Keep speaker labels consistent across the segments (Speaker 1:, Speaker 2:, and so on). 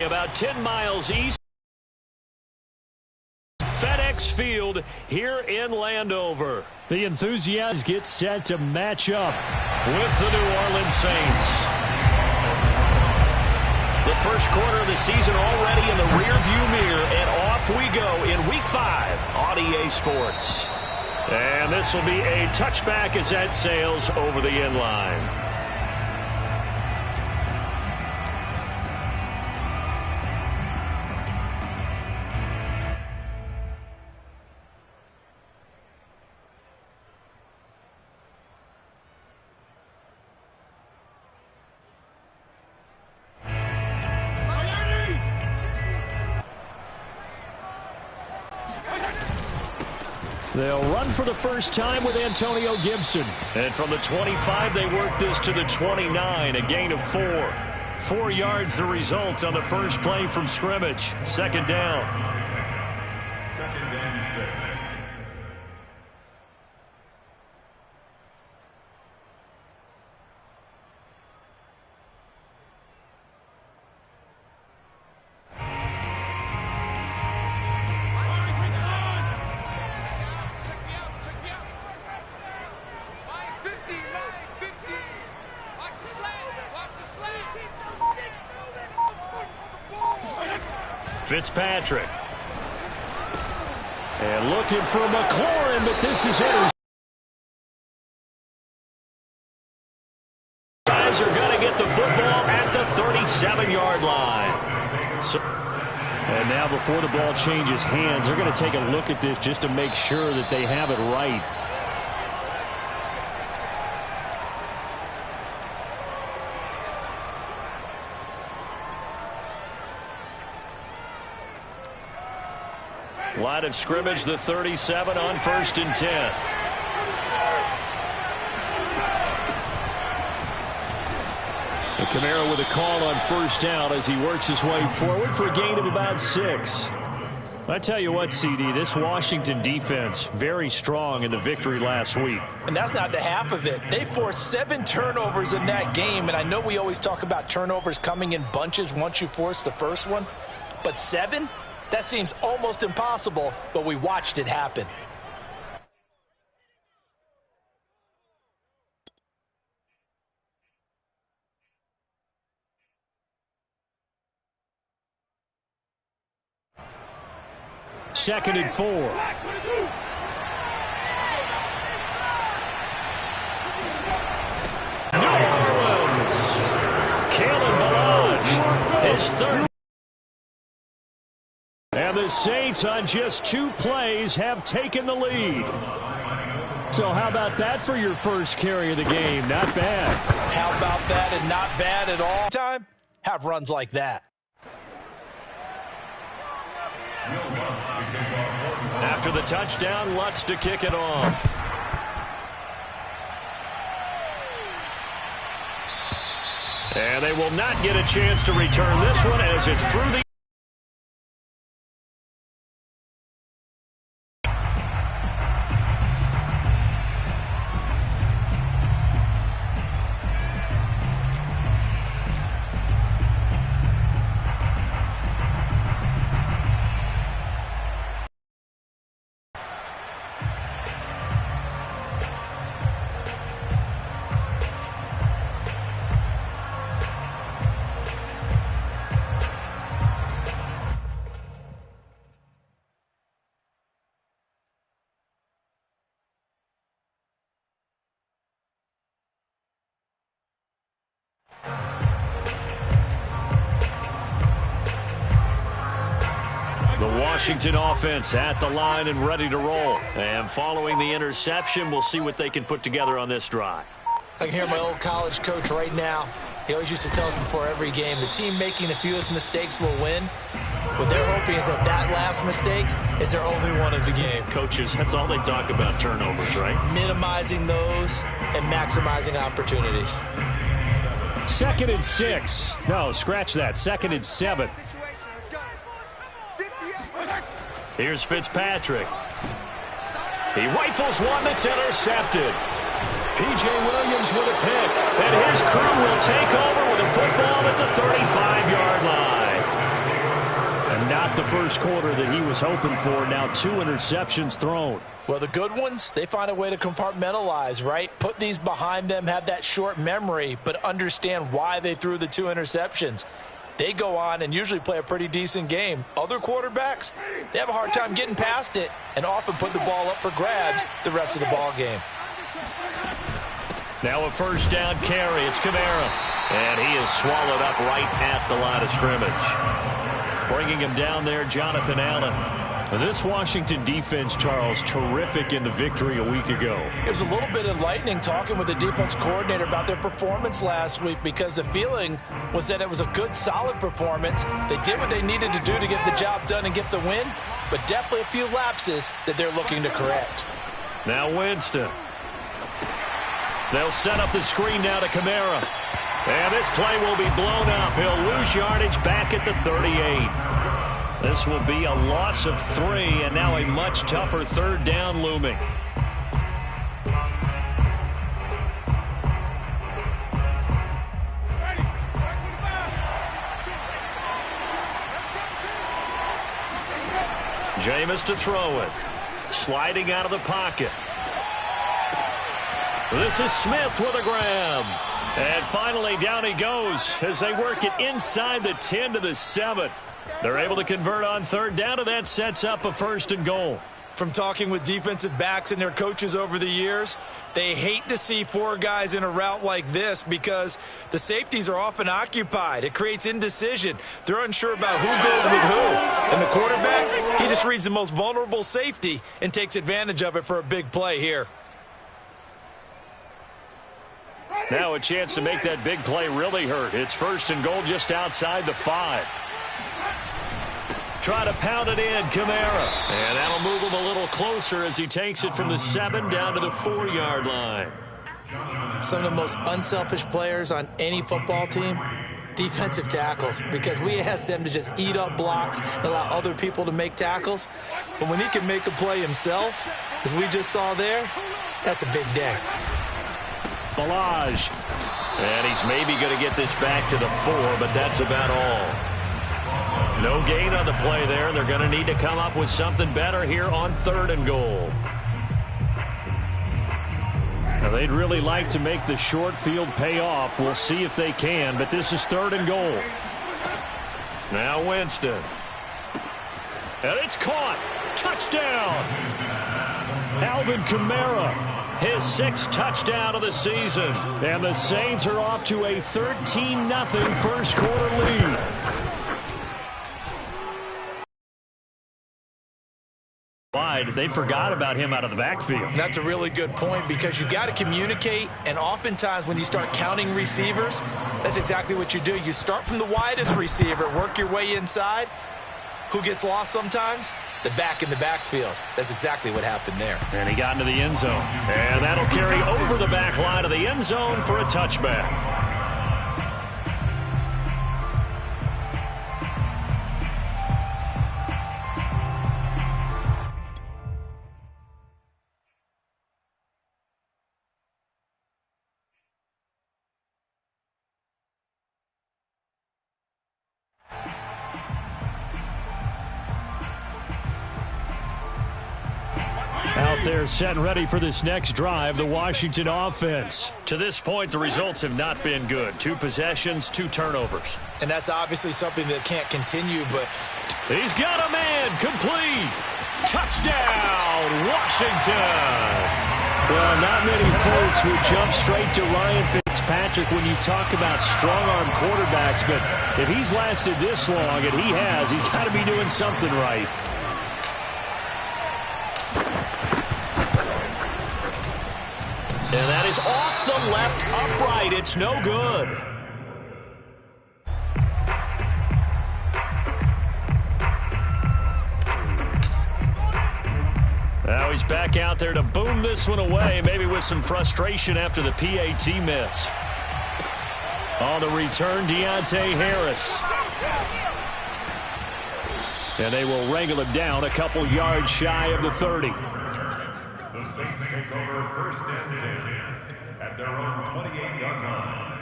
Speaker 1: About 10 miles east, FedEx Field here in Landover.
Speaker 2: The enthusiasts get set to match up
Speaker 1: with the New Orleans Saints. The first quarter of the season already in the rearview mirror, and off we go in Week 5 on EA Sports. And this will be a touchback as that sails over the end line.
Speaker 2: They'll run for the first time with Antonio Gibson.
Speaker 1: And from the 25, they work this to the 29, a gain of 4. 4 yards the result on the first play from scrimmage. Second down.
Speaker 3: Second and 6.
Speaker 1: Fitzpatrick. And looking for McLaurin, but this is it. Guys are going to get the football at the 37-yard line.
Speaker 2: And now before the ball changes hands, they're going to take a look at this just to make sure that they have it right.
Speaker 1: Line of scrimmage, the 37 on 1st and 10.
Speaker 2: And Kamara with a call on first down as he works his way forward for a gain of about 6. I tell you what, CD, this Washington defense, very strong in the victory last week.
Speaker 4: And that's not the half of it. They forced 7 turnovers in that game, and I know we always talk about turnovers coming in bunches once you force the first one, but 7? That seems almost impossible, but we watched it happen.
Speaker 2: Second and 4.
Speaker 1: New Orleans. Kalen Ballage, his third.
Speaker 2: And the Saints on just 2 plays have taken the lead. So how about that for your first carry of the game? Not bad.
Speaker 4: How about that and not bad at all? Time, have runs like that.
Speaker 1: After the touchdown, Lutz to kick it off. And they will not get a chance to return this one as it's through the Washington offense at the line and ready to roll. And following the interception, we'll see what they can put together on this drive.
Speaker 4: I can hear my old college coach right now. He always used to tell us before every game, the team making the fewest mistakes will win. What they're hoping is that that last mistake is their only one of the game.
Speaker 1: Coaches, that's all they talk about, turnovers, right?
Speaker 4: Minimizing those and maximizing opportunities.
Speaker 2: 2nd and 6. No, scratch that. 2nd and 7.
Speaker 1: Here's Fitzpatrick. He rifles one that's intercepted. P.J. Williams with a pick. And his crew will take over with a football at the 35-yard line.
Speaker 2: not the first quarter that he was hoping for. Now 2 interceptions thrown.
Speaker 4: Well, the good ones, they find a way to compartmentalize, right? Put these behind them, have that short memory, but understand why they threw the 2 interceptions. They go on and usually play a pretty decent game. Other quarterbacks, they have a hard time getting past it and often put the ball up for grabs the rest of the ball game.
Speaker 1: Now a first down carry. It's Kamara. And he is swallowed up right at the line of scrimmage. Bringing him down there, Jonathan Allen.
Speaker 2: This Washington defense, Charles, terrific in the victory a week ago.
Speaker 4: It was a little bit enlightening talking with the defense coordinator about their performance last week because the feeling was that it was a good, solid performance. They did what they needed to do to get the job done and get the win, but definitely a few lapses that they're looking to correct.
Speaker 1: Now Winston. They'll set up the screen now to Kamara. And this play will be blown up. He'll lose yardage back at the 38. This will be a loss of 3, and now a much tougher third down looming. Jameis to throw it. Sliding out of the pocket. This is Smith with a grab. And finally down he goes as they work it inside the 10 to the 7. They're able to convert on third down, and that sets up a 1st and goal.
Speaker 4: From talking with defensive backs and their coaches over the years, they hate to see 4 guys in a route like this because the safeties are often occupied. It creates indecision. They're unsure about who goes with who. And the quarterback, he just reads the most vulnerable safety and takes advantage of it for a big play here.
Speaker 1: Now a chance to make that big play really hurt. It's 1st and goal just outside the 5. Try to pound it in, Kamara. And that'll move him a little closer as he takes it from the 7 down to the 4-yard line.
Speaker 4: Some of the most unselfish players on any football team, defensive tackles, because we ask them to just eat up blocks and allow other people to make tackles. But when he can make a play himself, as we just saw there, that's a big day.
Speaker 1: Balaj. And he's maybe going to get this back to the 4, but that's about all. No gain on the play there. They're going to need to come up with something better here on 3rd and goal.
Speaker 2: Now they'd really like to make the short field pay off. We'll see if they can, but this is 3rd and goal.
Speaker 1: Now Winston. And it's caught. Touchdown.
Speaker 2: Alvin Kamara.
Speaker 1: His 6th touchdown of the season.
Speaker 2: And the Saints are off to a 13-0 first quarter lead. They forgot about him out of the backfield.
Speaker 4: That's a really good point because you've got to communicate, and oftentimes when you start counting receivers, that's exactly what you do. You start from the widest receiver, work your way inside. Who gets lost sometimes? The back in the backfield. That's exactly what happened there.
Speaker 1: And he got into the end zone. And that'll carry over the back line of the end zone for a touchback.
Speaker 2: Out there set and ready for this next drive, the Washington offense.
Speaker 1: To this point, the results have not been good. 2 possessions, 2 turnovers.
Speaker 4: And that's obviously something that can't continue, but
Speaker 1: he's got a man complete. Touchdown, Washington.
Speaker 2: Well, not many folks would jump straight to Ryan Fitzpatrick when you talk about strong-arm quarterbacks, but if he's lasted this long, and he has, he's got to be doing something right.
Speaker 1: And that is off the left upright. It's no good. Now he's back out there to boom this one away, maybe with some frustration after the PAT miss. On the return, Deontay Harris. And they will wrangle him down a couple yards shy of the 30.
Speaker 3: The Saints take over 1st and 10 at their own 28-yard line.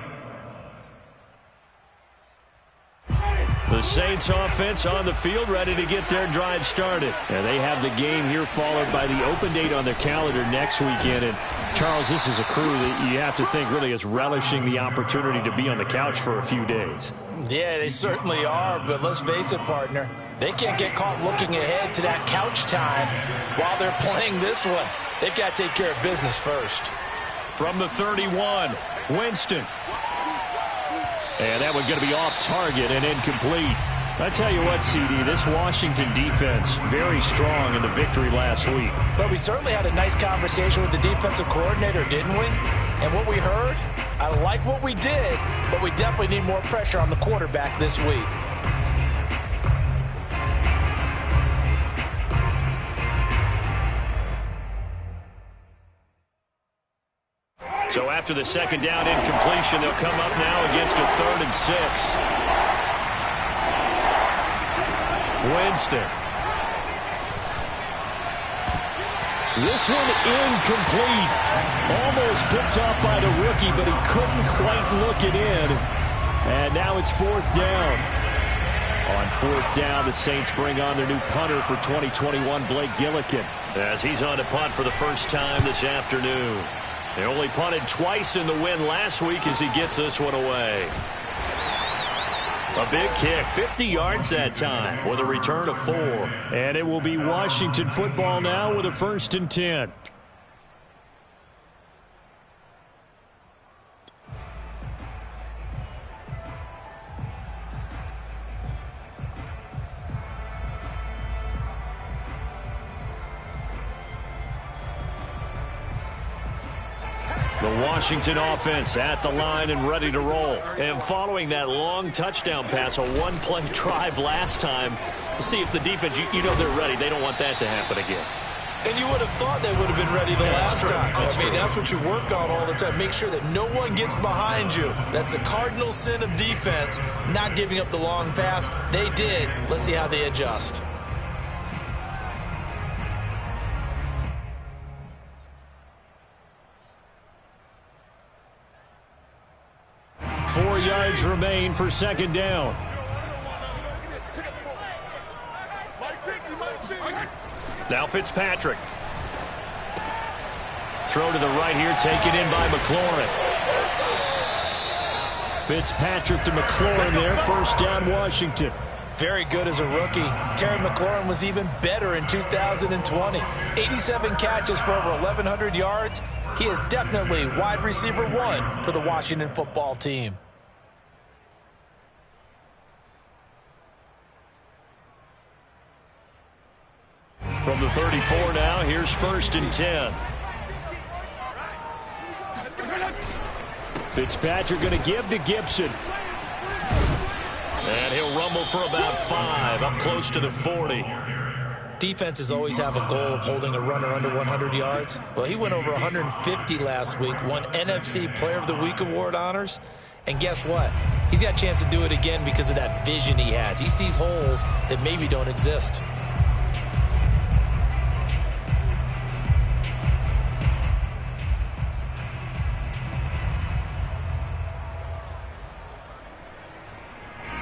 Speaker 2: The Saints offense on the field, ready to get their drive started. And they have the game here followed by the open date on their calendar next weekend. And Charles, this is a crew that you have to think really is relishing the opportunity to be on the couch for a few days.
Speaker 4: Yeah, they certainly are, but let's face it, partner. They can't get caught looking ahead to that couch time while they're playing this one. They've got to take care of business first.
Speaker 2: From the 31, Winston. And that one's going to be off target and incomplete. I tell you what, CD, this Washington defense, very strong in the victory last week.
Speaker 4: But we certainly had a nice conversation with the defensive coordinator, didn't we? And what we heard, I like what we did, but we definitely need more pressure on the quarterback this week.
Speaker 2: So after the second down incompletion, they'll come up now against a 3rd and 6. Winston. This one incomplete. Almost picked off by the rookie, but he couldn't quite look it in. And now it's 4th down. On 4th down, the Saints bring on their new punter for 2021, Blake Gillikin, as he's on to punt for the first time this afternoon. They only punted twice in the win last week as he gets this one away. A big kick, 50 yards that time with a return of 4. And it will be Washington football now with a 1st and 10. The Washington offense at the line and ready to roll. And following that long touchdown pass, a one-play drive last time, to see if the defense, you know they're ready. They don't want that to happen again.
Speaker 4: And you would have thought they would have been ready the last time. I mean, that's what you work on all the time. Make sure that no one gets behind you. That's the cardinal sin of defense, not giving up the long pass. They did. Let's see how they adjust.
Speaker 2: Four yards remain for second down. Now Fitzpatrick. Throw to the right here, taken in by McLaurin. Fitzpatrick to McLaurin there, first down Washington.
Speaker 4: Very good as a rookie. Terry McLaurin was even better in 2020. 87 catches for over 1,100 yards. He is definitely wide receiver 1 for the Washington football team.
Speaker 2: From the 34 now, here's 1st and 10. Fitzpatrick going to give to Gibson. And he'll rumble for about 5, up close to the 40.
Speaker 4: Defenses always have a goal of holding a runner under 100 yards. Well, he went over 150 last week, won NFC Player of the Week award honors. And guess what? He's got a chance to do it again because of that vision he has. He sees holes that maybe don't exist.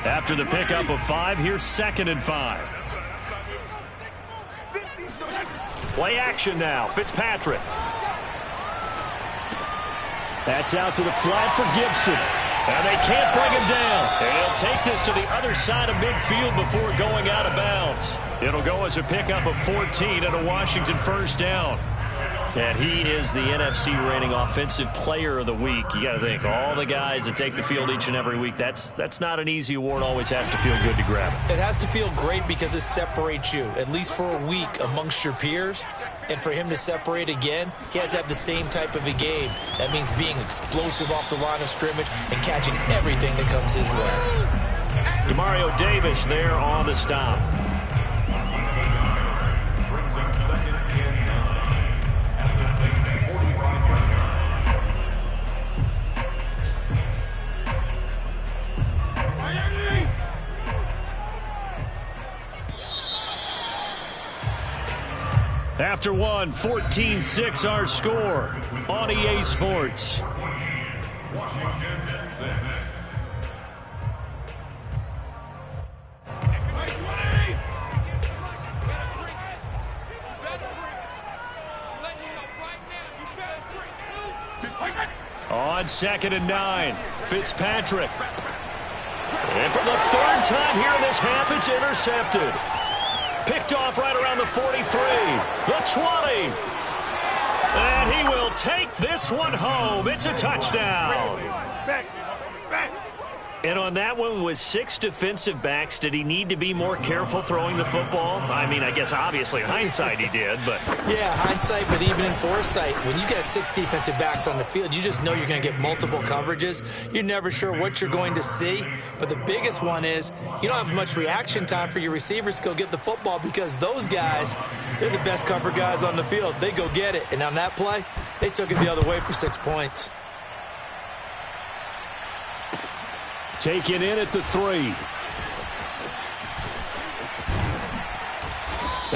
Speaker 2: After the pickup of 5, here's 2nd and 5. Play action now. Fitzpatrick. That's out to the flat for Gibson. And they can't bring him down. And he'll take this to the other side of midfield before going out of bounds. It'll go as a pickup of 14 and a Washington first down. And he is the NFC reigning offensive player of the week. You got to think, all the guys that take the field each and every week, that's not an easy award. Always has to feel good to grab it.
Speaker 4: It has to feel great because it separates you, at least for a week, amongst your peers. And for him to separate again, he has to have the same type of a game. That means being explosive off the line of scrimmage and catching everything that comes his way.
Speaker 2: Demario Davis there on the stop. After one, 14-6 our score on EA Sports. On 2nd and 9, Fitzpatrick. And for the third time here in this half, it's intercepted. Picked off right around the 43, the 20. And he will take this one home. It's a touchdown. And on that one, with 6 defensive backs, did he need to be more careful throwing the football? I mean, I guess obviously in hindsight he did, but...
Speaker 4: Yeah, hindsight, but even in foresight, when you got 6 defensive backs on the field, you just know you're going to get multiple coverages. You're never sure what you're going to see. But the biggest one is you don't have much reaction time for your receivers to go get the football because those guys, they're the best cover guys on the field. They go get it. And on that play, they took it the other way for 6 points.
Speaker 2: Taken in at the 3.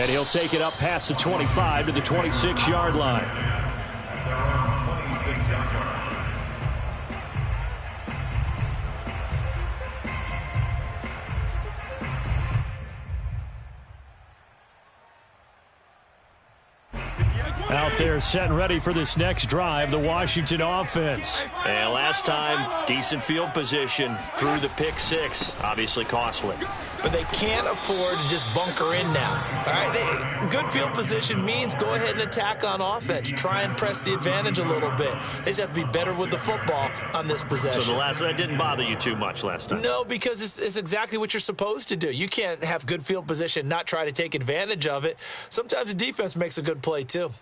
Speaker 2: And he'll take it up past the 25 to the 26-yard line. Out there set and ready for this next drive, the Washington offense.
Speaker 1: And last time, decent field position through the pick 6. Obviously costly.
Speaker 4: But they can't afford to just bunker in now. All right, good field position means go ahead and attack on offense. Try and press the advantage a little bit. They just have to be better with the football on this possession.
Speaker 1: So that didn't bother you too much last time?
Speaker 4: No, because it's exactly what you're supposed to do. You can't have good field position, not try to take advantage of it. Sometimes the defense makes a good play too.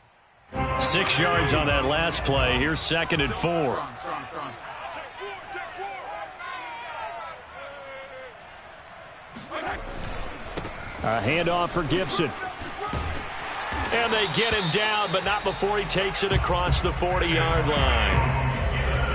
Speaker 2: 6 yards on that last play. Here's 2nd and 4. A handoff for Gibson. And they get him down, but not before he takes it across the 40-yard line.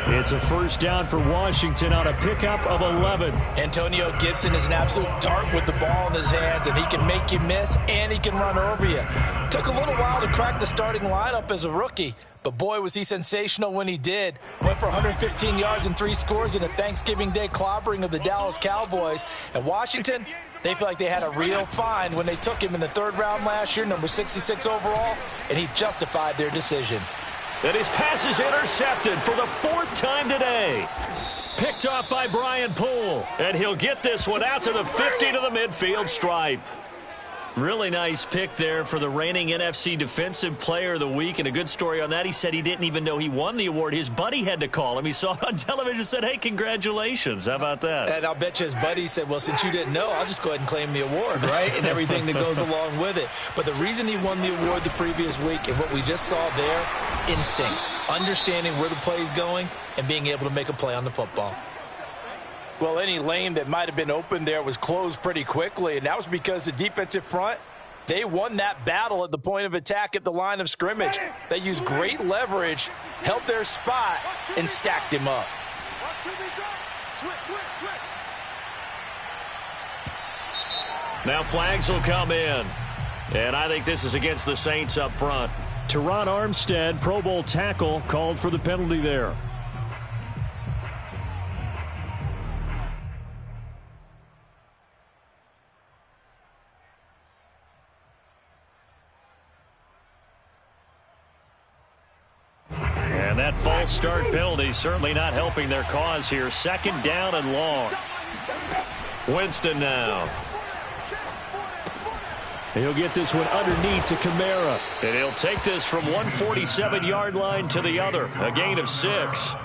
Speaker 2: It's a first down for Washington on a pickup of 11.
Speaker 4: Antonio Gibson is an absolute dart with the ball in his hands, and he can make you miss, and he can run over you. Took a little while to crack the starting lineup as a rookie, but boy, was he sensational when he did. Went for 115 yards and 3 scores in a Thanksgiving Day clobbering of the Dallas Cowboys. And Washington, they feel like they had a real find when they took him in the 3rd round last year, number 66 overall, and he justified their decision.
Speaker 1: And his pass is intercepted for the 4th time today.
Speaker 2: Picked off by Brian Poole.
Speaker 1: And he'll get this one out to the 50 to the midfield stripe.
Speaker 2: Really nice pick there for the reigning NFC Defensive Player of the Week. And a good story on that, he said he didn't even know he won the award. His buddy had to call him. He saw it on television and said, hey, congratulations. How about that?
Speaker 4: And I'll bet you his buddy said, well, since you didn't know, I'll just go ahead and claim the award, right? And everything that goes along with it. But the reason he won the award the previous week and what we just saw there, instincts, understanding where the play is going and being able to make a play on the football. Well, any lane that might have been open there was closed pretty quickly, and that was because the defensive front, they won that battle at the point of attack at the line of scrimmage. They used great leverage, held their spot, and stacked him up.
Speaker 1: Now flags will come in, and I think this is against the Saints up front.
Speaker 2: Teron Armstead, Pro Bowl tackle, called for the penalty there. And that false start penalty certainly not helping their cause here. 2nd down and long. Winston now. He'll get this one underneath to Kamara.
Speaker 1: And he'll take this from 147-yard line to the other. A gain of 6.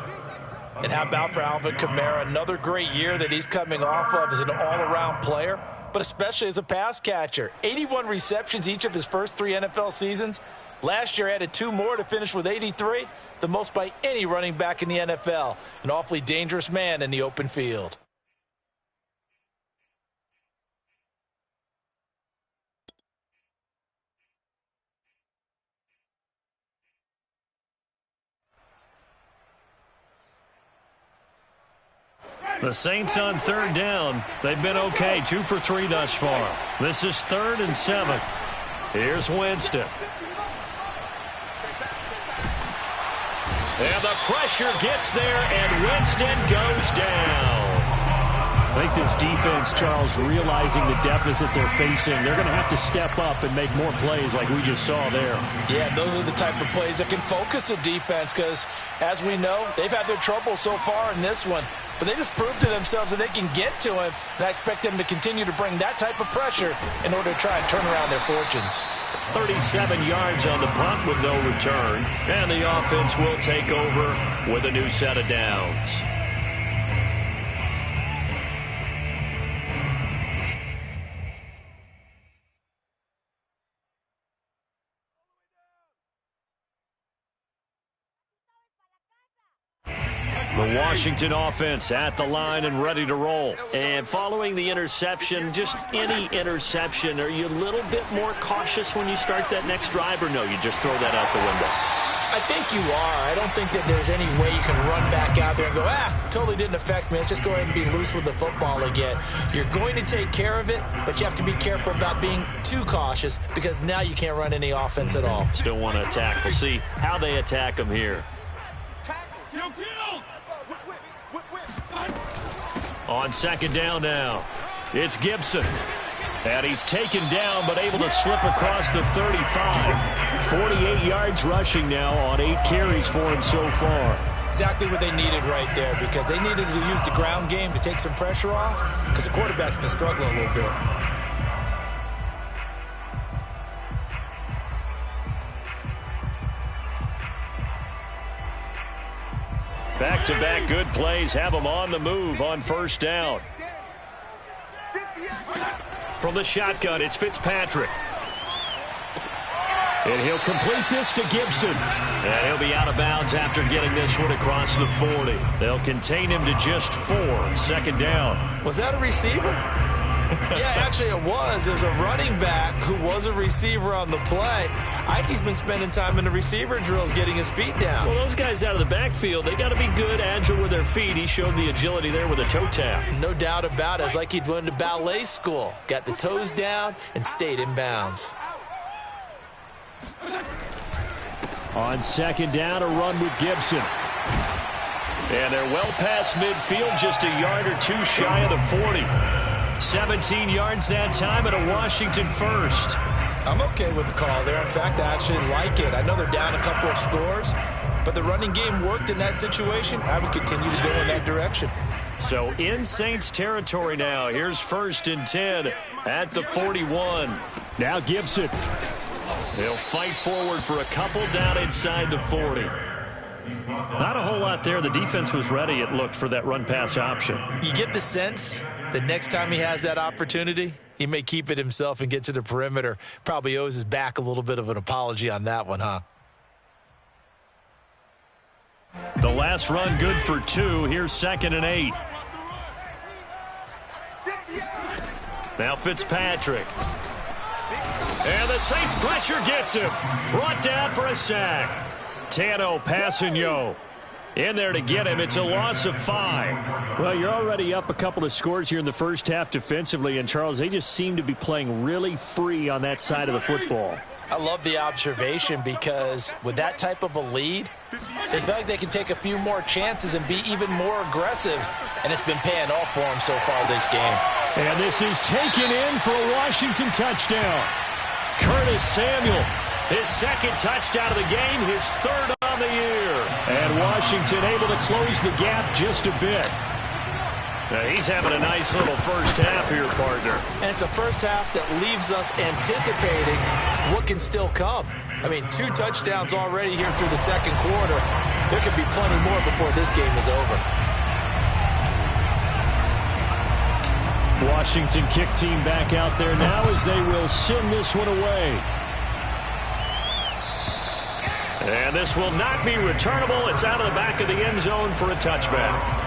Speaker 4: And how about for Alvin Kamara? Another great year that he's coming off of as an all-around player, but especially as a pass catcher. 81 receptions each of his first 3 NFL seasons. Last year added 2 more to finish with 83, the most by any running back in the NFL. An awfully dangerous man in the open field.
Speaker 2: The Saints on 3rd down. They've been okay, 2 for 3 thus far. This is 3rd and 7. Here's Winston.
Speaker 1: And the pressure gets there, and Winston goes down.
Speaker 2: I think this defense, Charles, realizing the deficit they're facing, they're going to have to step up and make more plays like we just saw there.
Speaker 4: Yeah, those are the type of plays that can focus a defense because, as we know, they've had their trouble so far in this one. But they just proved to themselves that they can get to him, and I expect them to continue to bring that type of pressure in order to try and turn around their fortunes.
Speaker 1: 37 yards on the punt with no return, and the offense will take over with a new set of downs. The Washington offense at the line and ready to roll. And following the interception, just any interception, are you a little bit more cautious when you start that next drive, or no, you just throw that out the window?
Speaker 4: I think you are. I don't think that there's any way you can run back out there and go, totally didn't affect me. Let's just go ahead and be loose with the football again. You're going to take care of it, but you have to be careful about being too cautious because now you can't run any offense at all.
Speaker 1: Still want to attack. We'll see how they attack them here. On second down now, it's Gibson. And he's taken down but able to slip across the 35. 48 yards rushing now on 8 carries for him so far.
Speaker 4: Exactly what they needed right there because they needed to use the ground game to take some pressure off because the quarterback's been struggling a little bit.
Speaker 1: Back-to-back good plays have them on the move on first down. From the shotgun, it's Fitzpatrick. And he'll complete this to Gibson. And he'll be out of bounds after getting this one across the 40. They'll contain him to just 4. Second down.
Speaker 4: Was that a receiver? Yeah, actually it was. There's a running back who was a receiver on the play. Ike's been spending time in the receiver drills getting his feet down.
Speaker 1: Well, those guys out of the backfield, they got to be good, agile with their feet. He showed the agility there with a toe tap.
Speaker 4: No doubt about it. It's like he'd went to ballet school. Got the toes down and stayed in bounds.
Speaker 2: On second down, a run with Gibson.
Speaker 1: And they're well past midfield, just a yard or two shy of the 40. 17 yards that time and a Washington first.
Speaker 4: I'm okay with the call there. In fact, I actually like it. I know they're down a couple of scores, but the running game worked in that situation. I would continue to go in that direction.
Speaker 1: So in Saints territory now. Here's 1st and 10 at the 41.
Speaker 2: Now Gibson.
Speaker 1: He'll fight forward for a couple down inside the 40. Not a whole lot there. The defense was ready, it looked, for that run-pass option.
Speaker 4: You get the sense that next time he has that opportunity, he may keep it himself and get to the perimeter. Probably owes his back a little bit of an apology on that one, huh?
Speaker 1: The last run good for 2. Here's 2nd and 8. Now Fitzpatrick. And the Saints pressure gets him. Brought down for a sack. Tano Passanio in there to get him. It's a loss of 5.
Speaker 2: Well, you're already up a couple of scores here in the first half defensively, and Charles, they just seem to be playing really free on that side of the football.
Speaker 4: I love the observation because with that type of a lead, they feel like they can take a few more chances and be even more aggressive, and it's been paying off for them so far this game.
Speaker 2: And this is taken in for a Washington touchdown.
Speaker 1: Curtis Samuel, his 2nd touchdown of the game, his 3rd on the year.
Speaker 2: And Washington able to close the gap just a bit.
Speaker 1: Now he's having a nice little first half here, partner.
Speaker 4: And it's a first half that leaves us anticipating what can still come. I mean, 2 touchdowns already here through the 2nd quarter. There could be plenty more before this game is over.
Speaker 2: Washington kick team back out there now as they will send this one away.
Speaker 1: And this will not be returnable. It's out of the back of the end zone for a touchback.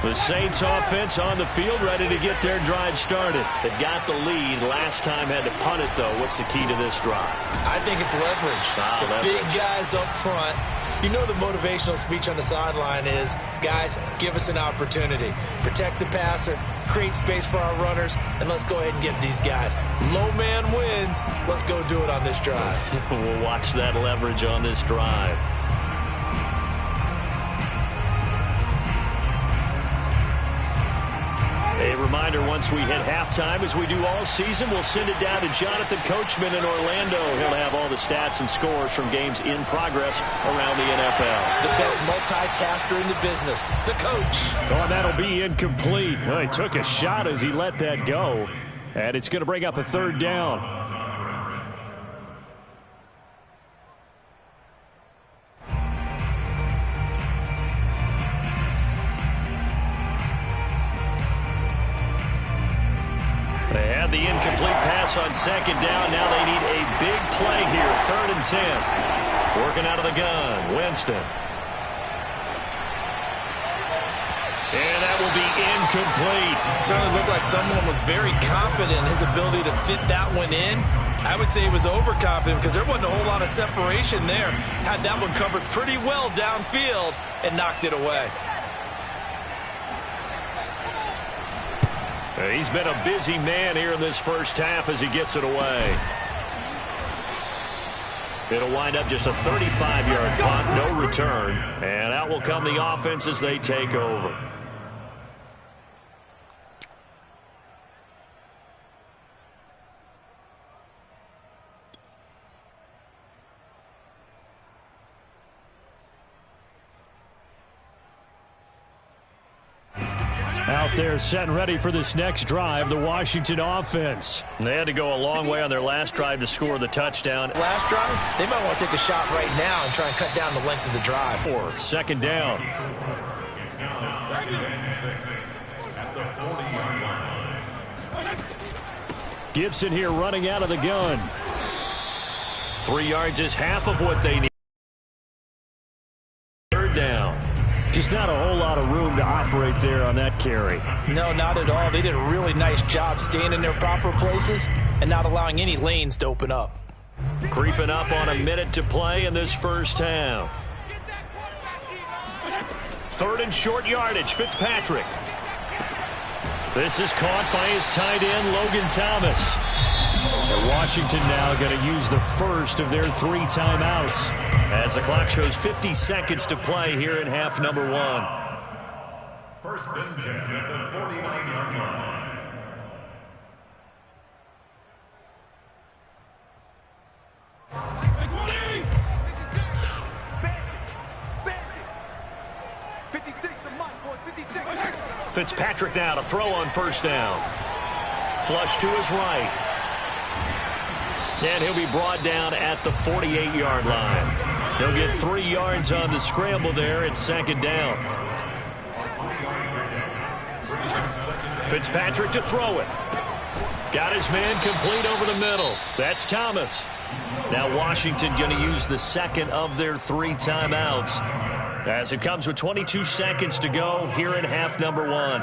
Speaker 1: The Saints offense on the field, ready to get their drive started. They've got the lead. Last time had to punt it, though. What's the key to this drive?
Speaker 4: I think it's leverage.
Speaker 1: Leverage.
Speaker 4: Big guys up front You know the motivational speech on the sideline is, guys, give us an opportunity. Protect the passer, create space for our runners, and let's go ahead and get these guys. Low man wins. Let's go do it on this drive.
Speaker 2: We'll watch that leverage on this drive. A reminder, once we hit halftime, as we do all season, we'll send it down to Jonathan Coachman in Orlando. He'll have all the stats and scores from games in progress around the NFL.
Speaker 4: The best multitasker in the business, the coach.
Speaker 2: Oh, that'll be incomplete. Well, he took a shot as he let that go, and it's going to bring up a third down. They had the incomplete pass on second down. Now they need a big play here. 3rd and 10. Working out of the gun. Winston. And that will be incomplete.
Speaker 4: Certainly looked like someone was very confident in his ability to fit that one in. I would say he was overconfident because there wasn't a whole lot of separation there. Had that one covered pretty well downfield and knocked it away.
Speaker 2: He's been a busy man here in this first half as he gets it away. It'll wind up just a 35-yard punt, no return. And out will come the offense as they take over. Out there set and ready for this next drive, the Washington offense. They had to go a long way on their last drive to score the touchdown.
Speaker 4: Last drive, they might want to take a shot right now and try and cut down the length of the drive.
Speaker 2: 2nd down.
Speaker 3: It's now 2nd and 6 at the 40-yard line.
Speaker 2: Gibson here running out of the gun. 3 yards is half of what they need. 3rd down. Just not a whole lot of room to operate there on that carry.
Speaker 4: No, not at all. They did a really nice job staying in their proper places and not allowing any lanes to open up.
Speaker 2: Creeping up on a minute to play in this first half. 3rd and short yardage, Fitzpatrick. This is caught by his tight end, Logan Thomas. And Washington now going to use the first of their 3 timeouts as the clock shows 50 seconds to play here in half number 1.
Speaker 3: 1st and 10 at the 49-yard line.
Speaker 2: Fitzpatrick now to throw on 1st down. Flush to his right. And he'll be brought down at the 48-yard line. He'll get 3 yards on the scramble there at 2nd down. Fitzpatrick to throw it. Got his man complete over the middle. That's Thomas. Now Washington going to use the second of their 3 timeouts as it comes with 22 seconds to go here in half number 1.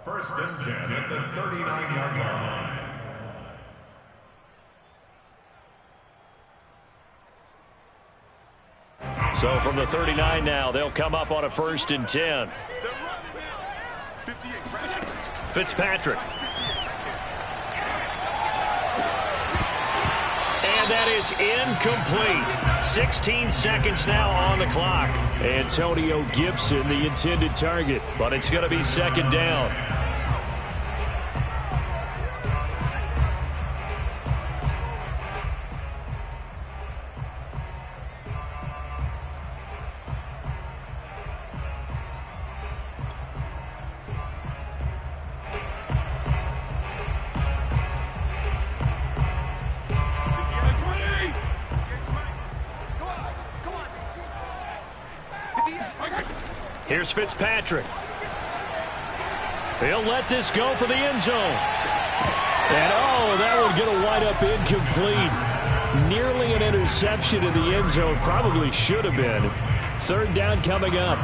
Speaker 3: 1st and 10 at the 39-yard line.
Speaker 2: So from the 39 now, they'll come up on a 1st and 10. Fitzpatrick. And that is incomplete. 16 seconds now on the clock. Antonio Gibson, the intended target. But it's going to be 2nd down. Here's Fitzpatrick. He'll let this go for the end zone. And, oh, that one going to wind up incomplete. Nearly an interception in the end zone. Probably should have been. 3rd down coming up.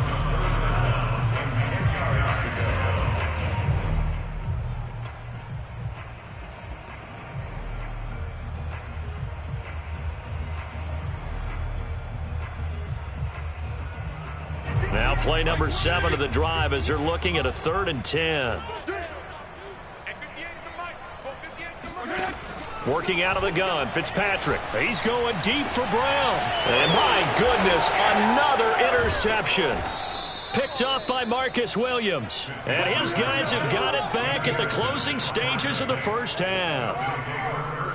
Speaker 2: Play number 7 of the drive as they're looking at a 3rd and 10. Working out of the gun, Fitzpatrick. He's going deep for Brown. And my goodness, another interception. Picked off by Marcus Williams. And his guys have got it back at the closing stages of the first half.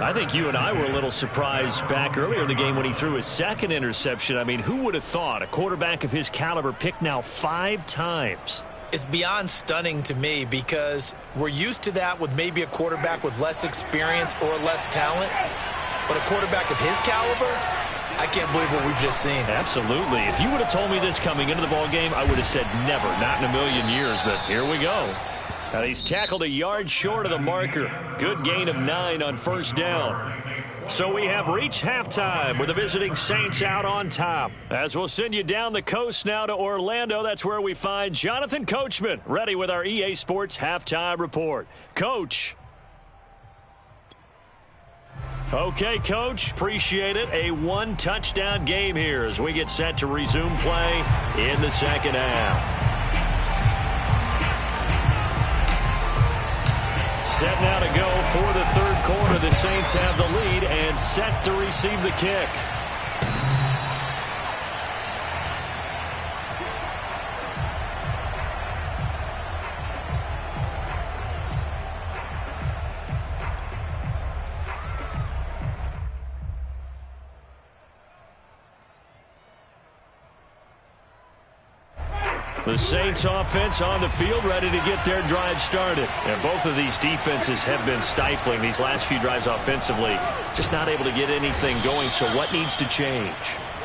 Speaker 2: I think you and I were a little surprised back earlier in the game when he threw his 2nd interception. I mean, who would have thought a quarterback of his caliber picked now 5 times?
Speaker 4: It's beyond stunning to me because we're used to that with maybe a quarterback with less experience or less talent. But a quarterback of his caliber, I can't believe what we've just seen.
Speaker 2: Absolutely. If you would have told me this coming into the ball game, I would have said never, not in a million years. But here we go. Now he's tackled a yard short of the marker. Good gain of 9 on first down. So we have reached halftime with the visiting Saints out on top. As we'll send you down the coast now to Orlando, that's where we find Jonathan Coachman, ready with our EA Sports halftime report. Coach. Okay, Coach, appreciate it. A 1-touchdown game here as we get set to resume play in the second half. Set now to go for the 3rd quarter. The Saints have the lead and set to receive the kick. The Saints offense on the field ready to get their drive started. And both of these defenses have been stifling these last few drives offensively. Just not able to get anything going. So what needs to change?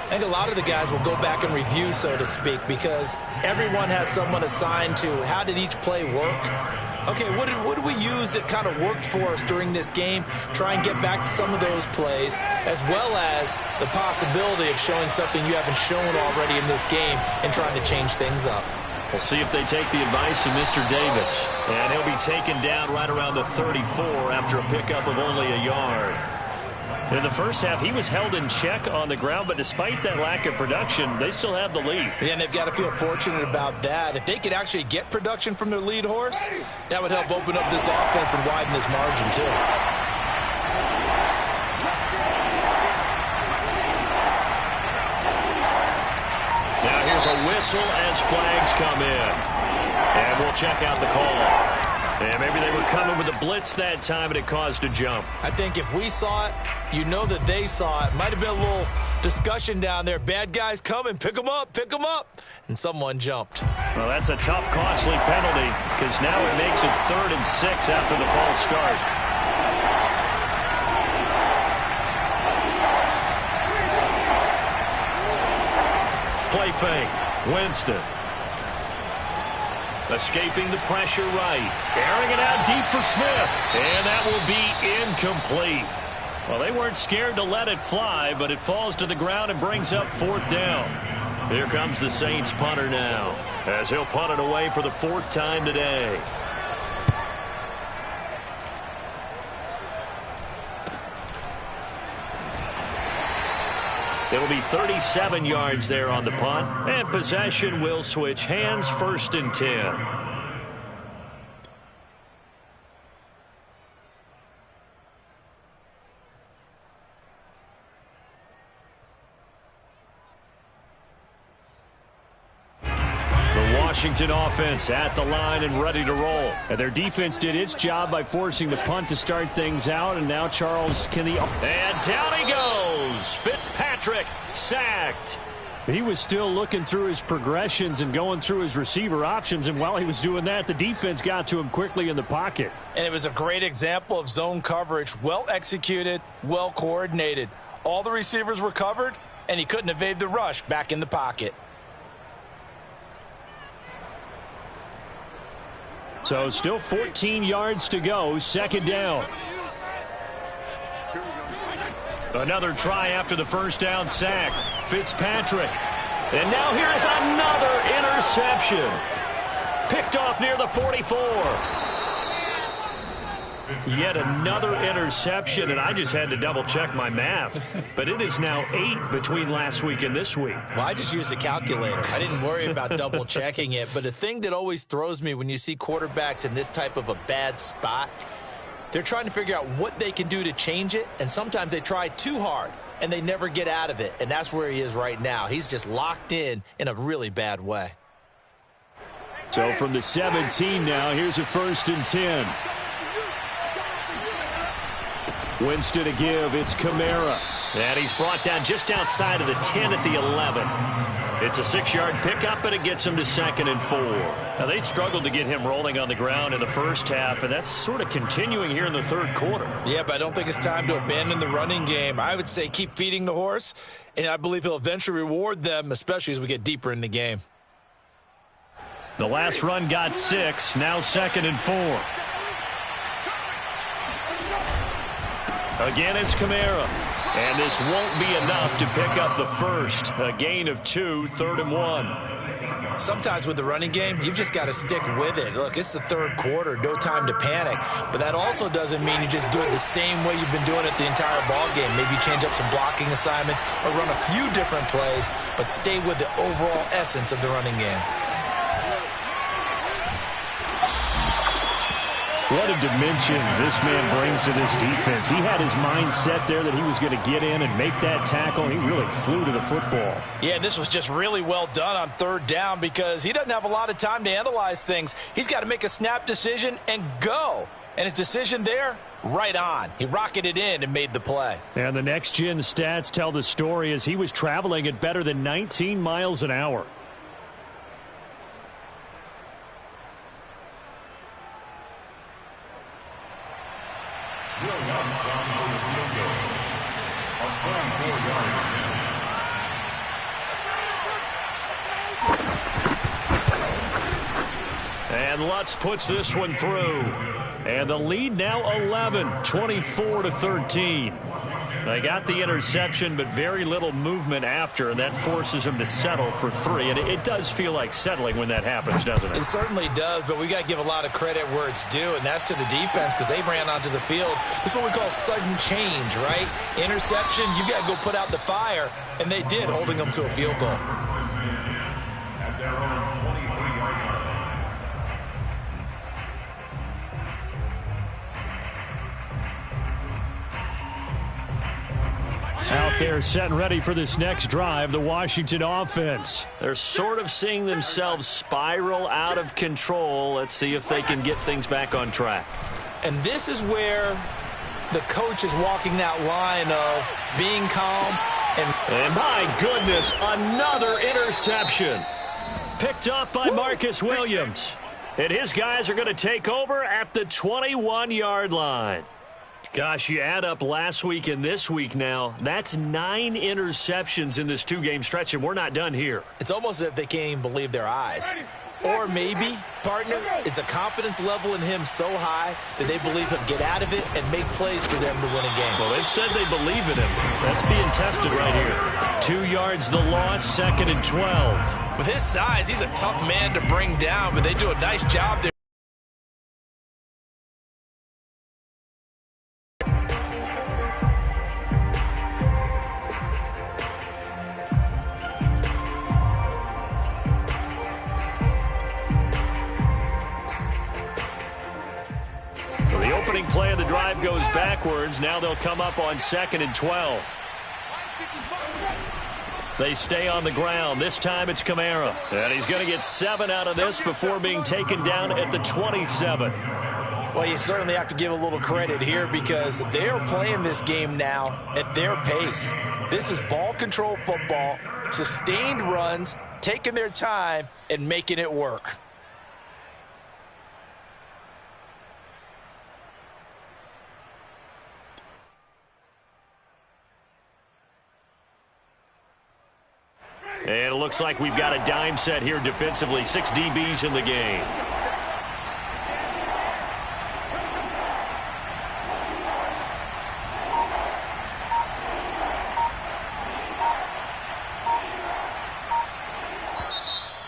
Speaker 4: I think a lot of the guys will go back and review, so to speak, because everyone has someone assigned to how did each play work. Okay, what did we use that kind of worked for us during this game? Try and get back to some of those plays, as well as the possibility of showing something you haven't shown already in this game and trying to change things up.
Speaker 2: We'll see if they take the advice of Mr. Davis. And he'll be taken down right around the 34 after a pickup of only a yard. In the first half, he was held in check on the ground, but despite that lack of production, they still have the lead.
Speaker 4: Yeah, and they've got to feel fortunate about that. If they could actually get production from their lead horse, that would help open up this offense and widen this margin, too.
Speaker 2: Now here's a whistle as flags come in. And we'll check out the call. And maybe they were coming with a blitz that time and it caused a jump.
Speaker 4: I think if we saw it, you know that they saw it. Might have been a little discussion down there. Bad guys coming, pick them up, pick them up. And someone jumped.
Speaker 2: Well, that's a tough, costly penalty because now it makes it 3rd and 6 after the false start. Play fake. Winston. Escaping the pressure right. Airing it out deep for Smith. And that will be incomplete. Well, they weren't scared to let it fly, but it falls to the ground and brings up 4th down. Here comes the Saints punter now, as he'll punt it away for the 4th time today. It'll be 37 yards there on the punt, and possession will switch hands, 1st and 10. Washington offense at the line and ready to roll. And their defense did its job by forcing the punt to start things out. And now Charles can and down he goes. Fitzpatrick sacked. He was still looking through his progressions and going through his receiver options. And while he was doing that, the defense got to him quickly in the pocket.
Speaker 4: And it was a great example of zone coverage. Well executed, well coordinated. All the receivers were covered, and he couldn't evade the rush back in the pocket.
Speaker 2: So still 14 yards to go, 2nd down. Another try after the 1st down sack. Fitzpatrick. And now here's another interception. Picked off near the 44. Yet another interception, and I just had to double-check my math. But it is now 8 between last week and this week.
Speaker 4: Well, I just used a calculator. I didn't worry about double-checking it. But the thing that always throws me when you see quarterbacks in this type of a bad spot, they're trying to figure out what they can do to change it, and sometimes they try too hard, and they never get out of it. And that's where he is right now. He's just locked in a really bad way.
Speaker 2: So from the 17 now, here's a 1st and 10. Winston to give. It's Kamara.
Speaker 1: And he's brought down just outside of the 10 at the 11. It's a 6-yard pickup, and it gets him to 2nd and 4.
Speaker 2: Now, they struggled to get him rolling on the ground in the first half, and that's sort of continuing here in the third quarter.
Speaker 4: Yeah, but I don't think it's time to abandon the running game. I would say keep feeding the horse, and I believe he'll eventually reward them, especially as we get deeper in the game.
Speaker 2: The last run got 6, now 2nd and 4. Again, it's Kamara. And this won't be enough to pick up the first. A gain of 2, 3rd and 1.
Speaker 4: Sometimes with the running game, you've just got to stick with it. Look, it's the third quarter, no time to panic. But that also doesn't mean you just do it the same way you've been doing it the entire ball game. Maybe change up some blocking assignments or run a few different plays, but stay with the overall essence of the running game.
Speaker 2: What a dimension this man brings to this defense. He had his mind set there that he was going to get in and make that tackle. He really flew to the football.
Speaker 4: Yeah, and this was just really well done on 3rd down because he doesn't have a lot of time to analyze things. He's got to make a snap decision and go. And his decision there, right on. He rocketed in and made the play.
Speaker 2: And the next-gen stats tell the story as he was traveling at better than 19 miles an hour. And Lutz puts this one through. And the lead now 11, 24-13. They got the interception, but very little movement after, and that forces them to settle for 3. And it does feel like settling when that happens, doesn't it?
Speaker 4: It certainly does, but we got to give a lot of credit where it's due, and that's to the defense because they ran onto the field. This is what we call sudden change, right? Interception, you got to go put out the fire, and they did, holding them to a field goal.
Speaker 3: At their own 23-yard line.
Speaker 2: Out there set and ready for this next drive, the Washington offense.
Speaker 1: They're sort of seeing themselves spiral out of control. Let's see if they can get things back on track.
Speaker 4: And this is where the coach is walking that line of being calm.
Speaker 1: And my goodness, another interception. Picked up by Marcus Williams. And his guys are going to take over at the 21-yard line. Gosh, you add up last week and this week now, that's 9 interceptions in this 2-game stretch, and we're not done here.
Speaker 4: It's almost as if they can't even believe their eyes. Or maybe, partner, is the confidence level in him so high that they believe he'll get out of it and make plays for them to win a game.
Speaker 1: Well, they've said they believe in him. That's being tested right here.
Speaker 2: 2 yards the loss, 2nd and 12.
Speaker 4: With his size, he's a tough man to bring down, but they do a nice job there.
Speaker 1: Play of the drive goes backwards. Now they'll come up on 2nd and 12. They stay on the ground. This time it's Kamara. And he's going to get 7 out of this before being taken down at the 27.
Speaker 4: Well, you certainly have to give a little credit here because they're playing this game now at their pace. This is ball control football, sustained runs, taking their time, and making it work.
Speaker 1: And it looks like we've got a dime set here defensively. 6 DBs in the game.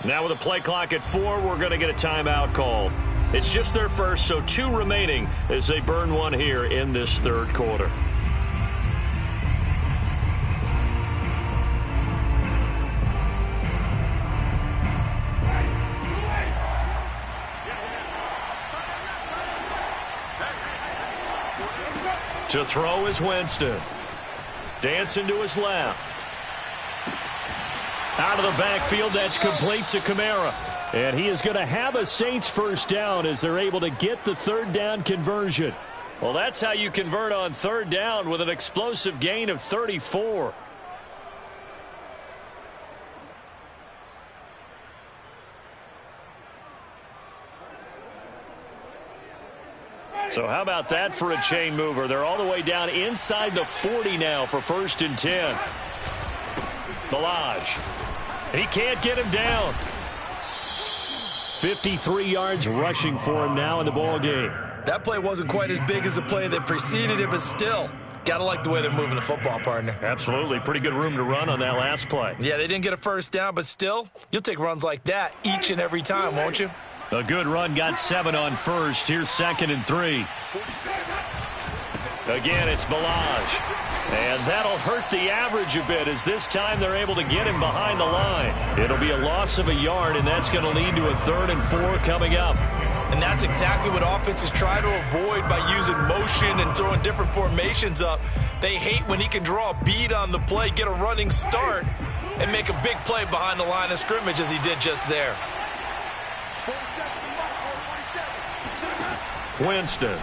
Speaker 1: Now with a play clock at 4, we're going to get a timeout called.
Speaker 2: It's just their first, so 2 remaining as they burn one here in this third quarter. To throw is Winston. Dancing to his left. Out of the backfield, that's complete to Kamara. And he is going to have a Saints first down as they're able to get the third down conversion. Well, that's how you convert on third down with an explosive gain of 34. So how about that for a chain mover? They're all the way down inside the 40 now for 1st and 10. Balaj. He can't get him down. 53 yards rushing for him now in the ball game.
Speaker 4: That play wasn't quite as big as the play that preceded it, but still, got to like the way they're moving the football, partner.
Speaker 2: Absolutely. Pretty good room to run on that last play.
Speaker 4: Yeah, they didn't get a first down, but still, you'll take runs like that each and every time, won't you?
Speaker 2: A good run, got 7 on first. Here's 2nd and 3. Again, it's Balaj. And that'll hurt the average a bit as this time they're able to get him behind the line. It'll be a loss of a yard, and that's going to lead to a 3rd and 4 coming up.
Speaker 4: And that's exactly what offenses try to avoid by using motion and throwing different formations up. They hate when he can draw a bead on the play, get a running start, and make a big play behind the line of scrimmage as he did just there.
Speaker 2: Winston.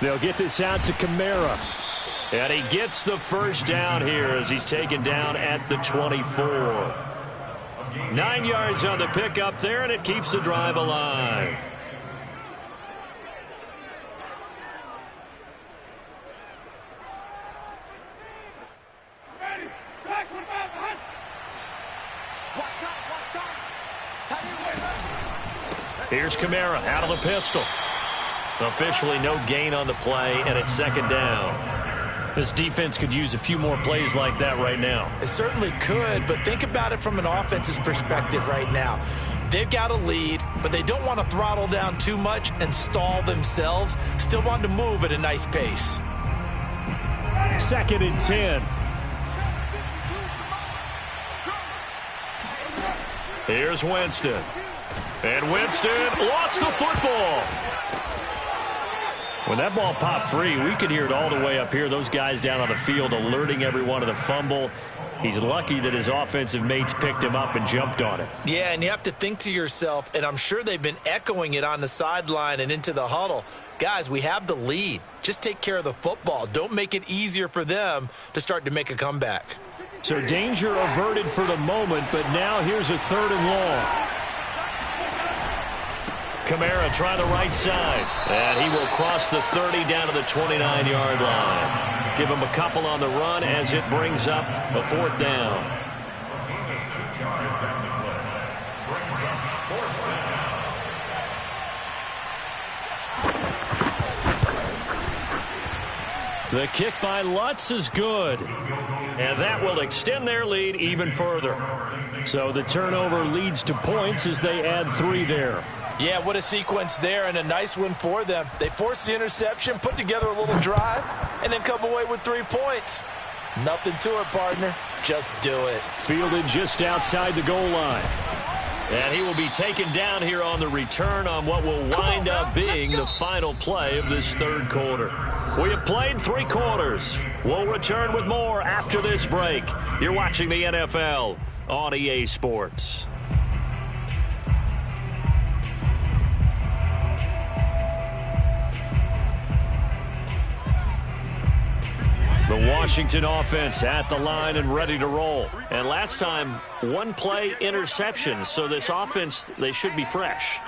Speaker 2: They'll get this out to Kamara. And he gets the first down here as he's taken down at the 24. 9 yards on the pickup there, and it keeps the drive alive. Here's Kamara out of the pistol. Officially no gain on the play, and it's 2nd down. This defense could use a few more plays like that right now.
Speaker 4: It certainly could, but think about it from an offense's perspective right now. They've got a lead, but they don't want to throttle down too much and stall themselves. Still want to move at a nice pace.
Speaker 2: 2nd and 10. Here's Winston. And Winston lost the football. When that ball popped free, we could hear it all the way up here. Those guys down on the field alerting everyone of the fumble. He's lucky that his offensive mates picked him up and jumped on it.
Speaker 4: Yeah, and you have to think to yourself, and I'm sure they've been echoing it on the sideline and into the huddle. Guys, we have the lead. Just take care of the football. Don't make it easier for them to start to make a comeback.
Speaker 2: So danger averted for the moment, but now here's a 3rd and long. Kamara try the right side, and he will cross the 30 down to the 29-yard line. Give him a couple on the run as it brings up a 4th down. The kick by Lutz is good, and that will extend their lead even further. So the turnover leads to points as they add 3 there.
Speaker 4: Yeah, what a sequence there, and a nice one for them. They force the interception, put together a little drive, and then come away with 3 points. Nothing to it, partner. Just do it.
Speaker 2: Fielded just outside the goal line. And he will be taken down here on the return on what will wind up being the final play of this third quarter. We have played 3 quarters. We'll return with more after this break. You're watching the NFL on EA Sports. The Washington offense at the line and ready to roll. And last time, 1 play interception. So this offense, they should be fresh.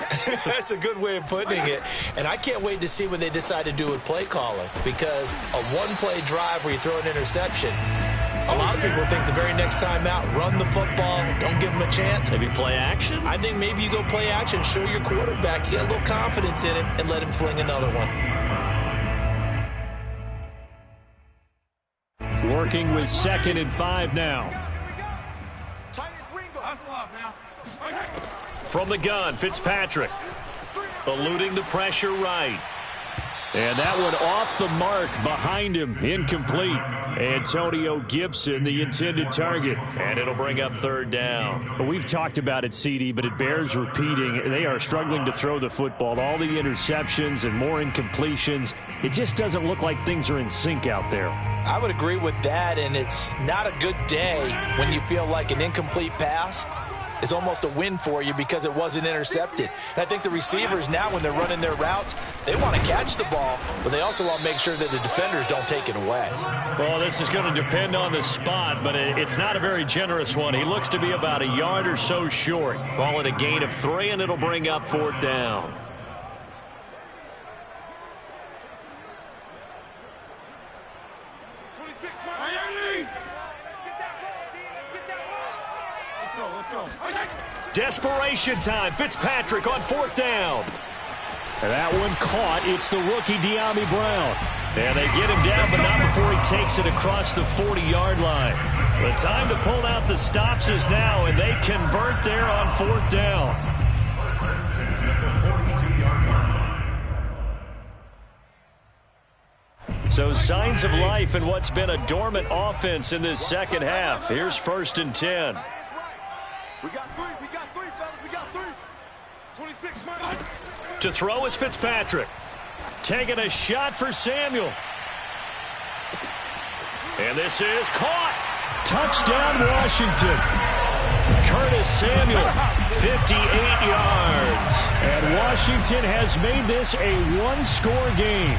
Speaker 4: That's a good way of putting it. And I can't wait to see what they decide to do with play calling. Because a 1-play drive where you throw an interception, a lot of people think the very next time out, run the football, don't give them a chance.
Speaker 2: Maybe play action?
Speaker 4: I think maybe you go play action, show your quarterback, you get a little confidence in him, and let him fling another one.
Speaker 2: Working with 2nd and 5 now.
Speaker 1: From the gun, Fitzpatrick. Eluding the pressure right.
Speaker 2: And that one off the mark behind him. Incomplete. Antonio Gibson, the intended target.
Speaker 1: And it'll bring up third down.
Speaker 2: We've talked about it, CD, but it bears repeating. They are struggling to throw the football. All the interceptions and more incompletions. It just doesn't look like things are in sync out there.
Speaker 4: I would agree with that, and it's not a good day when you feel like an incomplete pass is almost a win for you because it wasn't intercepted. And I think the receivers now, when they're running their routes, they want to catch the ball, but they also want to make sure that the defenders don't take it away.
Speaker 1: Well, this is going to depend on the spot, but it's not a very generous one. He looks to be about a yard or so short. Call it a gain of 3, and it'll bring up fourth down. Desperation time. Fitzpatrick on fourth down.
Speaker 2: And that one caught. It's the rookie De'Ami Brown.
Speaker 1: And they get him down, but not before he takes it across the 40-yard line. The time to pull out the stops is now, and they convert there on fourth down. So signs of life in what's been a dormant offense in this second half. Here's 1st and 10.
Speaker 5: We got three, fellas, we got three. 26, man.
Speaker 1: To throw is Fitzpatrick. Taking a shot for Samuel. And this is caught.
Speaker 2: Touchdown, Washington.
Speaker 1: Curtis Samuel, 58 yards.
Speaker 2: And Washington has made this a one-score game.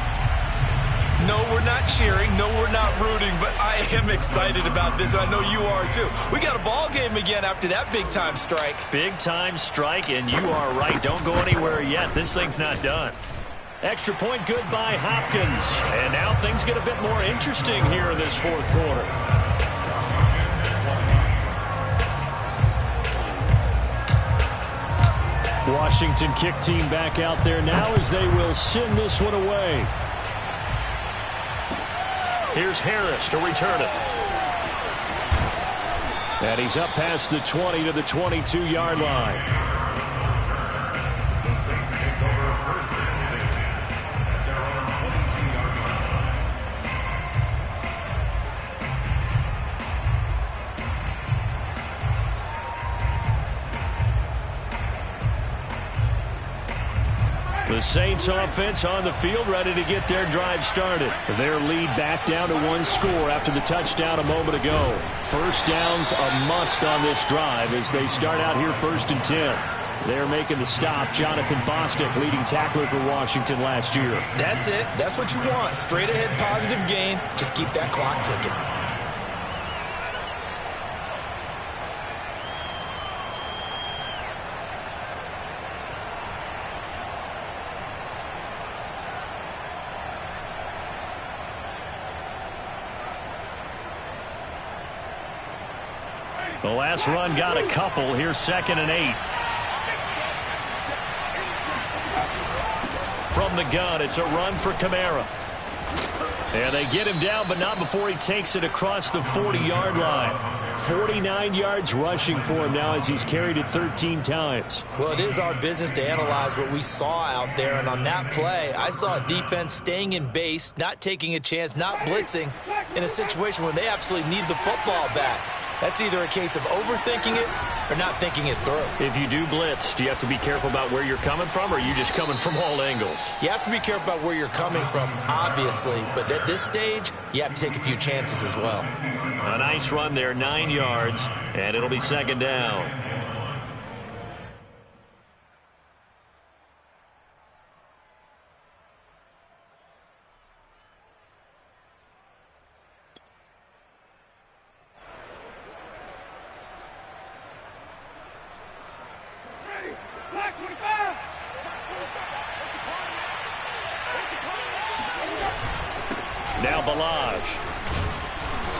Speaker 6: No, we're not cheering. No, we're not rooting. But I am excited about this, and I know you are too. We got a ball game again after that big-time strike.
Speaker 1: Big-time strike, and you are right. Don't go anywhere yet. This thing's not done. Extra point good by Hopkins. And now things get a bit more interesting here in this fourth quarter.
Speaker 2: Washington kick team back out there now as they will send this one away.
Speaker 1: Here's Harris to return it.
Speaker 2: And he's up past the 20 to the 22-yard line.
Speaker 3: The Saints take over 1st and 10 at their own 22-yard line.
Speaker 1: The Saints offense on the field, ready to get their drive started.
Speaker 2: Their lead back down to one score after the touchdown a moment ago. First down's a must on this drive as they start out here 1st and 10. They're making the stop. Jonathan Bostic, leading tackler for Washington last year.
Speaker 6: That's it. That's what you want. Straight ahead positive gain. Just keep that clock ticking.
Speaker 1: The last run got a couple. Here's 2nd and 8. From the gun, it's a run for Kamara. And they get him down, but not before he takes it across the 40-yard line.
Speaker 2: 49 yards rushing for him now as he's carried it 13 times.
Speaker 4: Well, it is our business to analyze what we saw out there, and on that play, I saw a defense staying in base, not taking a chance, not blitzing, in a situation where they absolutely need the football back. That's either a case of overthinking it or not thinking it through.
Speaker 1: If you do blitz, do you have to be careful about where you're coming from, or are you just coming from all angles?
Speaker 4: You have to be careful about where you're coming from, obviously, but at this stage, you have to take a few chances as well.
Speaker 1: A nice run there, 9 yards, and it'll be 2nd down. Now Balaj.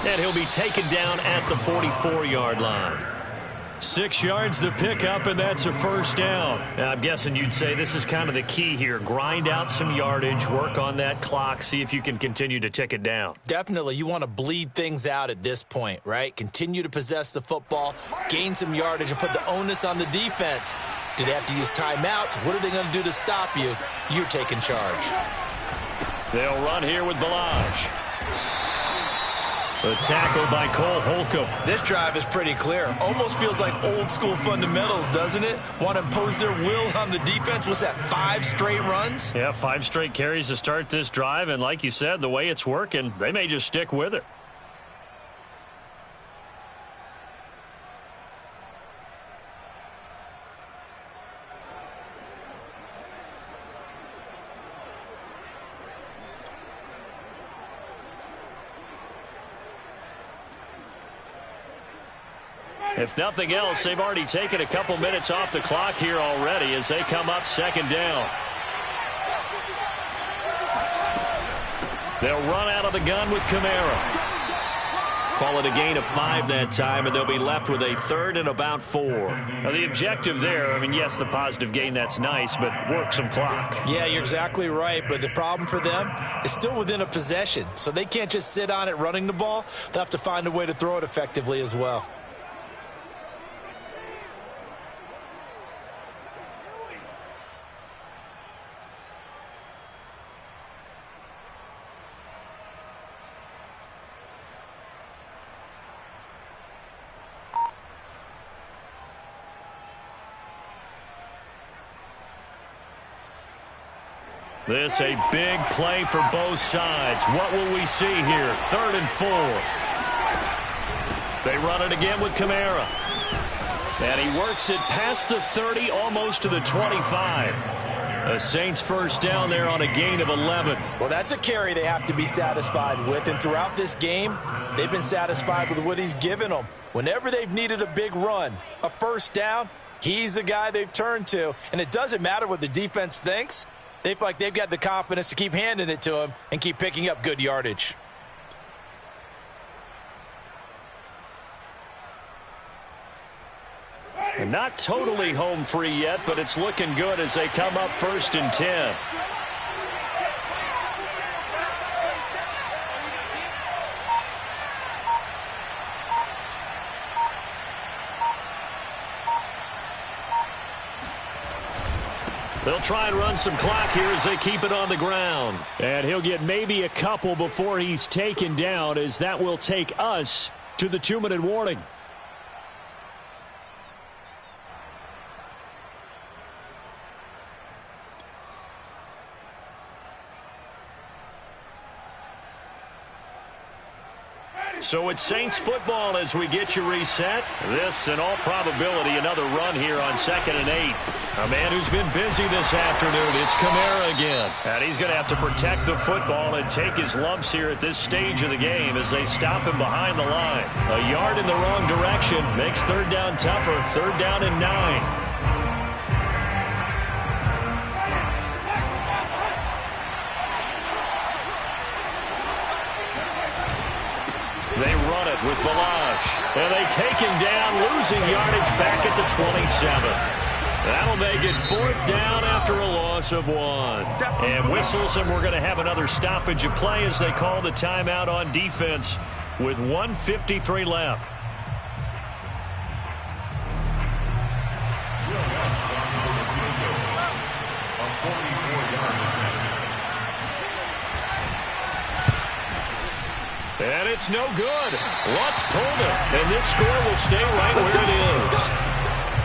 Speaker 1: And he'll be taken down at the 44-yard line. 6 yards the pickup, and that's a first down. I'm guessing you'd say this is kind of the key here. Grind out some yardage, work on that clock, see if you can continue to tick it down.
Speaker 4: Definitely, you want to bleed things out at this point, right? Continue to possess the football, gain some yardage, and put the onus on the defense. Do they have to use timeouts? What are they going to do to stop you? You're taking charge.
Speaker 2: They'll run here with Balaj. The tackle by Cole Holcomb.
Speaker 6: This drive is pretty clear. Almost feels like old school fundamentals, doesn't it? Want to impose their will on the defense. What's that, 5 straight runs?
Speaker 2: Yeah, 5 straight carries to start this drive. And like you said, the way it's working, they may just stick with it. If nothing else, they've already taken a couple minutes off the clock here already as they come up second down. They'll run out of the gun with Kamara. Call it a gain of 5 that time, and they'll be left with a 3rd and about 4. Now, the objective there, I mean, yes, the positive gain, that's nice, but work some clock.
Speaker 4: Yeah, you're exactly right, but the problem for them is still within a possession, so they can't just sit on it running the ball. They'll have to find a way to throw it effectively as well.
Speaker 2: This a big play for both sides. What will we see here? 3rd and 4. They run it again with Kamara. And he works it past the 30, almost to the 25. The Saints first down there on a gain of 11.
Speaker 4: Well, that's a carry they have to be satisfied with. And throughout this game, they've been satisfied with what he's given them. Whenever they've needed a big run, a first down, he's the guy they've turned to. And it doesn't matter what the defense thinks. They feel like they've got the confidence to keep handing it to him and keep picking up good yardage.
Speaker 2: And not totally home free yet, but it's looking good as they come up 1st and 10. They'll try and run some clock here as they keep it on the ground. And he'll get maybe a couple before he's taken down, as that will take us to the 2-minute warning. So it's Saints football as we get you reset. This, in all probability, another run here on 2nd and 8. A man who's been busy this afternoon, it's Kamara again. And he's going to have to protect the football and take his lumps here at this stage of the game as they stop him behind the line. A yard in the wrong direction makes 3rd down tougher. 3rd down and 9. They run it with Balaj. And they take him down, losing yardage back at the 27. That'll make it 4th down after a loss of 1. And whistles, and we're going to have another stoppage of play as they call the timeout on defense with 1:53 left. And it's no good. Lutz pulled it, and this score will stay right where it is.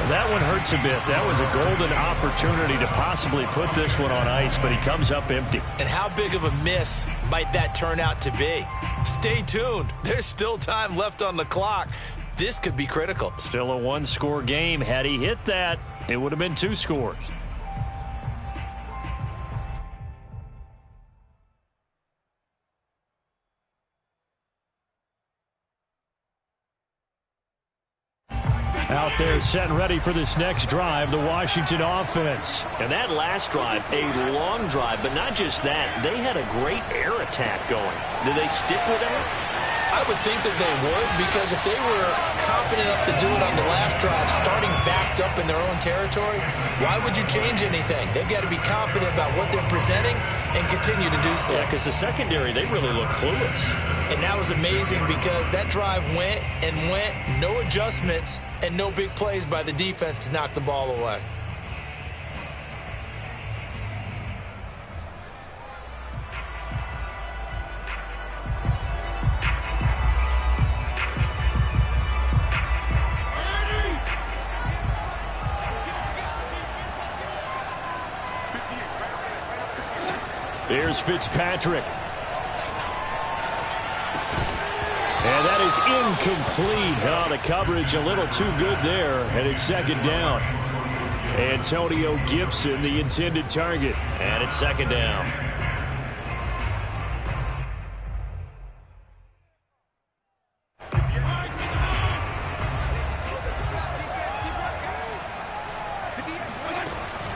Speaker 2: That one hurts a bit. That was a golden opportunity to possibly put this one on ice, but he comes up empty.
Speaker 4: And how big of a miss might that turn out to be? Stay tuned. There's still time left on the clock. This could be critical.
Speaker 2: Still a 1-score game. Had he hit that, it would have been 2 scores. Out there set and ready for this next drive, the Washington offense.
Speaker 1: And that last drive, a long drive, but not just that. They had a great air attack going. Do they stick with that?
Speaker 4: I would think that they would, because if they were confident enough to do it on the last drive, starting backed up in their own territory, why would you change anything? They've got to be confident about what they're presenting and continue to do so.
Speaker 1: Yeah, because the secondary, they really look clueless.
Speaker 4: And that was amazing because that drive went and went, no adjustments, and no big plays by the defense to knock the ball away.
Speaker 2: Here's Fitzpatrick. And that is incomplete. Oh, the coverage a little too good there, and it's second down. Antonio Gibson, the intended target.
Speaker 1: And it's second down.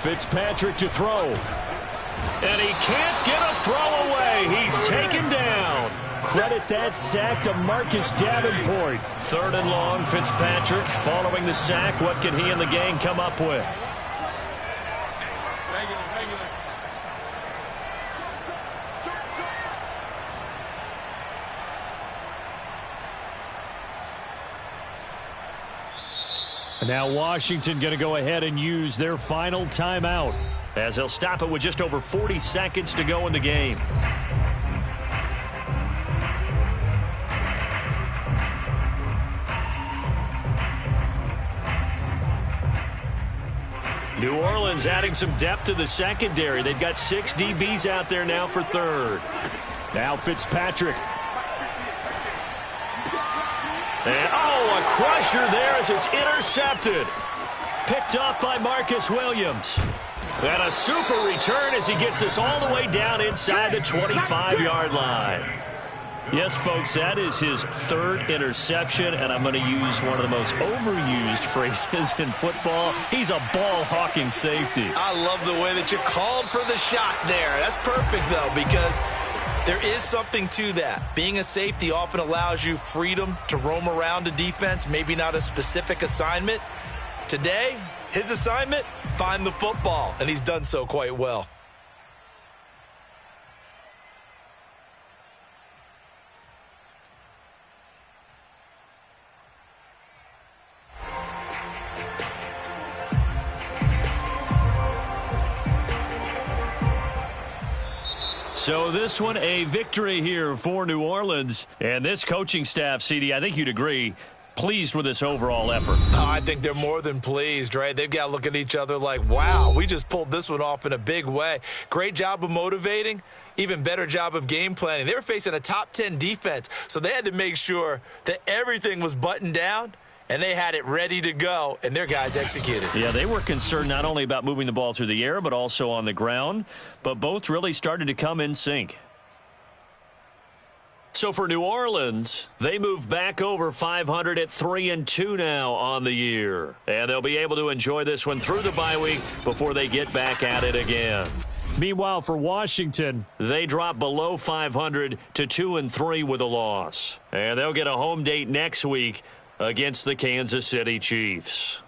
Speaker 2: Fitzpatrick to throw.
Speaker 1: And he can't get a throw away. He's taken down.
Speaker 2: Credit that sack to Marcus Davenport.
Speaker 1: Third and long, Fitzpatrick following the sack. What can he and the gang come up with?
Speaker 2: Now Washington going to go ahead and use their final timeout,
Speaker 1: as they'll stop it with just over 40 seconds to go in the game. New Orleans adding some depth to the secondary. They've got 6 DBs out there now for third.
Speaker 2: Now Fitzpatrick.
Speaker 1: And, a crusher there as it's intercepted. Picked up by Marcus Williams. And a super return as he gets us all the way down inside the 25-yard line. Yes, folks, that is his third interception, and I'm going to use one of the most overused phrases in football. He's a ball-hawking safety.
Speaker 6: I love the way that you called for the shot there. That's perfect, though, because there is something to that. Being a safety often allows you freedom to roam around a defense, maybe not a specific assignment. Today, his assignment, find the football, and he's done so quite well.
Speaker 1: So this one, a victory here for New Orleans. And this coaching staff, CD, I think you'd agree, pleased with this overall effort.
Speaker 6: Oh, I think they're more than pleased, right? They've got to look at each other like, wow, we just pulled this one off in a big way. Great job of motivating. Even better job of game planning. They were facing a top 10 defense, so they had to make sure that everything was buttoned down, and they had it ready to go, and their guys executed.
Speaker 1: Yeah, they were concerned not only about moving the ball through the air, but also on the ground. But both really started to come in sync. So for New Orleans, they move back over 500 at 3-2 now on the year. And they'll be able to enjoy this one through the bye week before they get back at it again.
Speaker 2: Meanwhile, for Washington,
Speaker 1: they drop below 500 to 2-3 with a loss. And they'll get a home date next week against the Kansas City Chiefs.